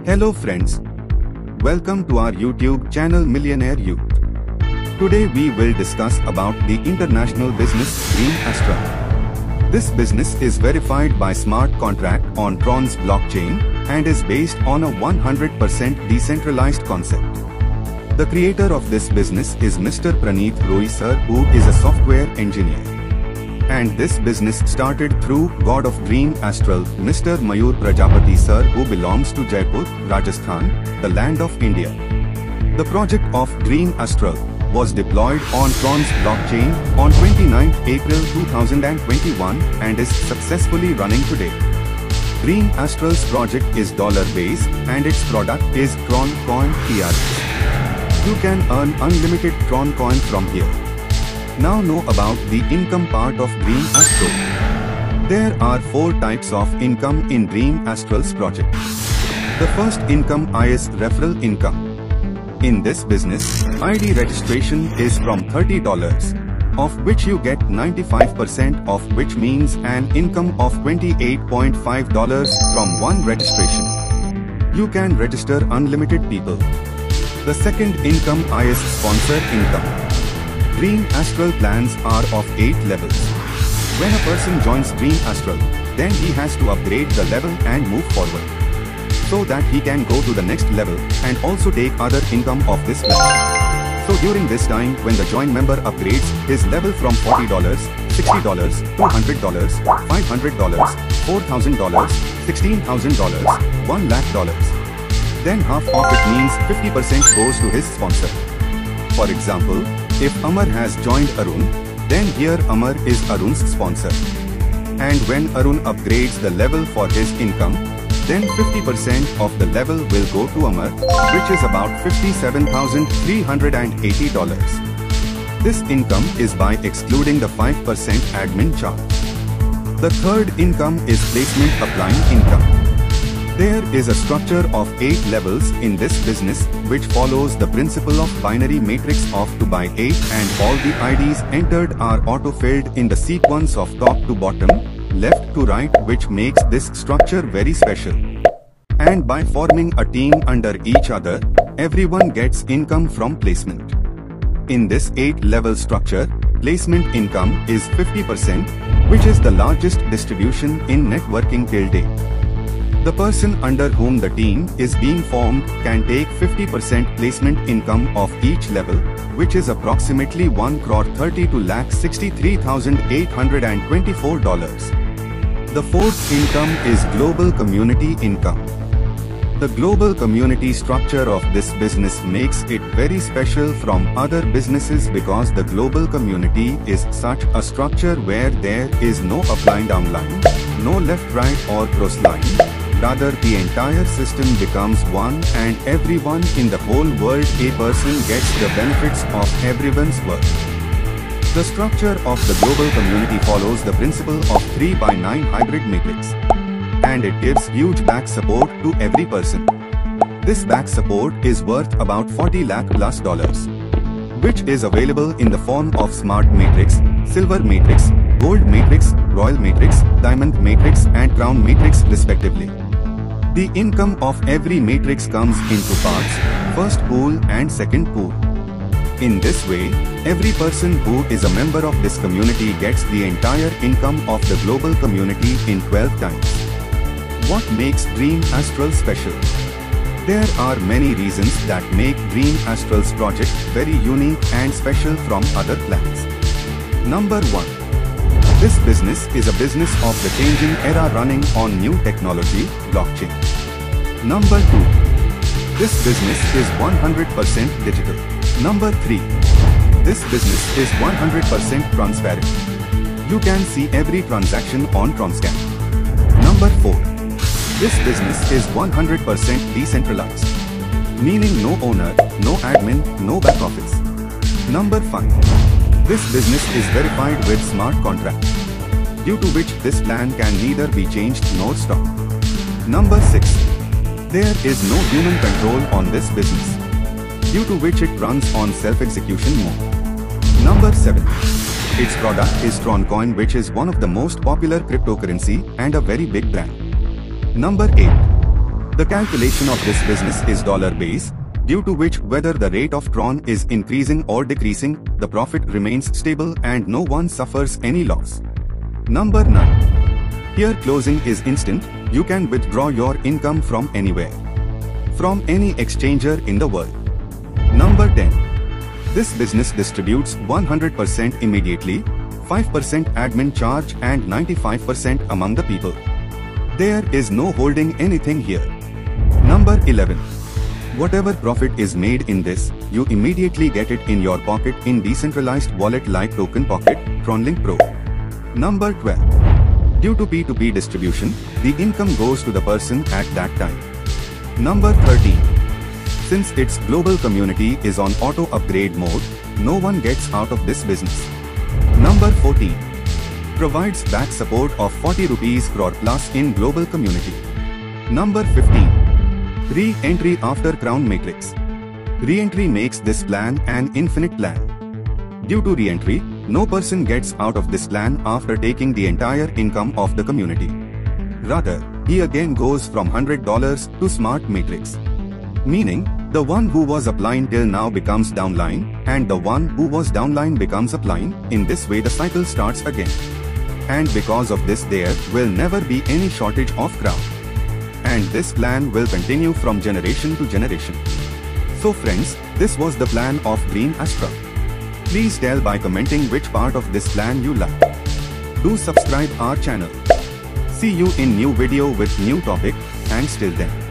Hello friends, welcome to our YouTube channel Millionaire Youth. Today we will discuss about the international business Dream Astral. This business is verified by smart contract on Tron's blockchain and is based on a 100% decentralized concept. The creator of this business is Mr. Praneeth Roy sir, who is a software engineer. And this business started through God of Dream Astral, Mr. Mayur Prajapati sir, who belongs to Jaipur, Rajasthan, the land of India. The project of Dream Astral was deployed on Tron's blockchain on 29 April 2021 and is successfully running today. Dream Astral's project is dollar-based and its product is Tron Coin TRX. You can earn unlimited Tron coin from here. Now know about the income part of Dream Astral. There are 4 types of income in Dream Astral's project. The first income is referral income. In this business, ID registration is from $30, of which you get 95% of which means an income of $28.5 from one registration. You can register unlimited people. The second income is sponsor income. Dream Astral plans are of 8 levels. When a person joins Dream Astral, then he has to upgrade the level and move forward, so that he can go to the next level and also take other income of this level. So during this time, when the join member upgrades his level from $40, $60, $200, $500, $4,000, $16,000, $1 lakh, then half of it means 50% goes to his sponsor. For example, if Amar has joined Arun, then here Amar is Arun's sponsor. And when Arun upgrades the level for his income, then 50% of the level will go to Amar, which is about $57,380. This income is by excluding the 5% admin charge. The third income is placement applying income. There is a structure of 8 levels in this business, which follows the principle of binary matrix of 2 by 8, and all the IDs entered are auto-filled in the sequence of top to bottom, left to right, which makes this structure very special. And by forming a team under each other, everyone gets income from placement. In this 8-level structure, placement income is 50%, which is the largest distribution in networking till date. The person under whom the team is being formed can take 50% placement income of each level, which is approximately 1,32,63,824. The fourth income is global community income. The global community structure of this business makes it very special from other businesses because the global community is such a structure where there is no upline downline, no left right or cross line. Rather, the entire system becomes one and everyone in the whole world, a person gets the benefits of everyone's work. The structure of the global community follows the principle of 3 by 9 hybrid matrix. And it gives huge back support to every person. This back support is worth about $40 lakh plus, which is available in the form of smart matrix, silver matrix, gold matrix, royal matrix, diamond matrix and crown matrix respectively. The income of every matrix comes into parts, first pool and second pool. In this way, every person who is a member of this community gets the entire income of the global community in 12 times. What makes Dream Astral special? There are many reasons that make Dream Astral's project very unique and special from other plans. Number 1. This business is a business of the changing era running on new technology, blockchain. Number 2. This business is 100% digital. Number 3. This business is 100% transparent. You can see every transaction on TronScan. Number 4. This business is 100% decentralized, meaning no owner, no admin, no back office. Number 5. This business is verified with smart contract, due to which this plan can neither be changed nor stopped. Number 6. There is no human control on this business, due to which it runs on self-execution mode. Number 7. Its product is TronCoin, which is one of the most popular cryptocurrency and a very big brand. Number 8. The calculation of this business is dollar base, due to which whether the rate of Tron is increasing or decreasing, the profit remains stable and no one suffers any loss. Number 9. Here closing is instant, you can withdraw your income from anywhere. From any exchanger in the world. Number 10. This business distributes 100% immediately, 5% admin charge and 95% among the people. There is no holding anything here. Number 11. Whatever profit is made in this, you immediately get it in your pocket in decentralized wallet like Token Pocket, TronLink Pro. Number 12. Due to P2P distribution, the income goes to the person at that time. Number 13. Since its global community is on auto upgrade mode, no one gets out of this business. Number 14. Provides back support of 40 rupees crore plus in global community. Number 15. Re-entry after Crown Matrix. Re-entry makes this plan an infinite plan. Due to re-entry, no person gets out of this plan after taking the entire income of the community. Rather, he again goes from $100 to Smart Matrix. Meaning, the one who was upline till now becomes downline, and the one who was downline becomes upline. In this way the cycle starts again. And because of this there will never be any shortage of crowd. And this plan will continue from generation to generation. So friends, this was the plan of Green Astra. Please tell by commenting which part of this plan you like. Do subscribe our channel. See you in new video with new topic. Thanks till then.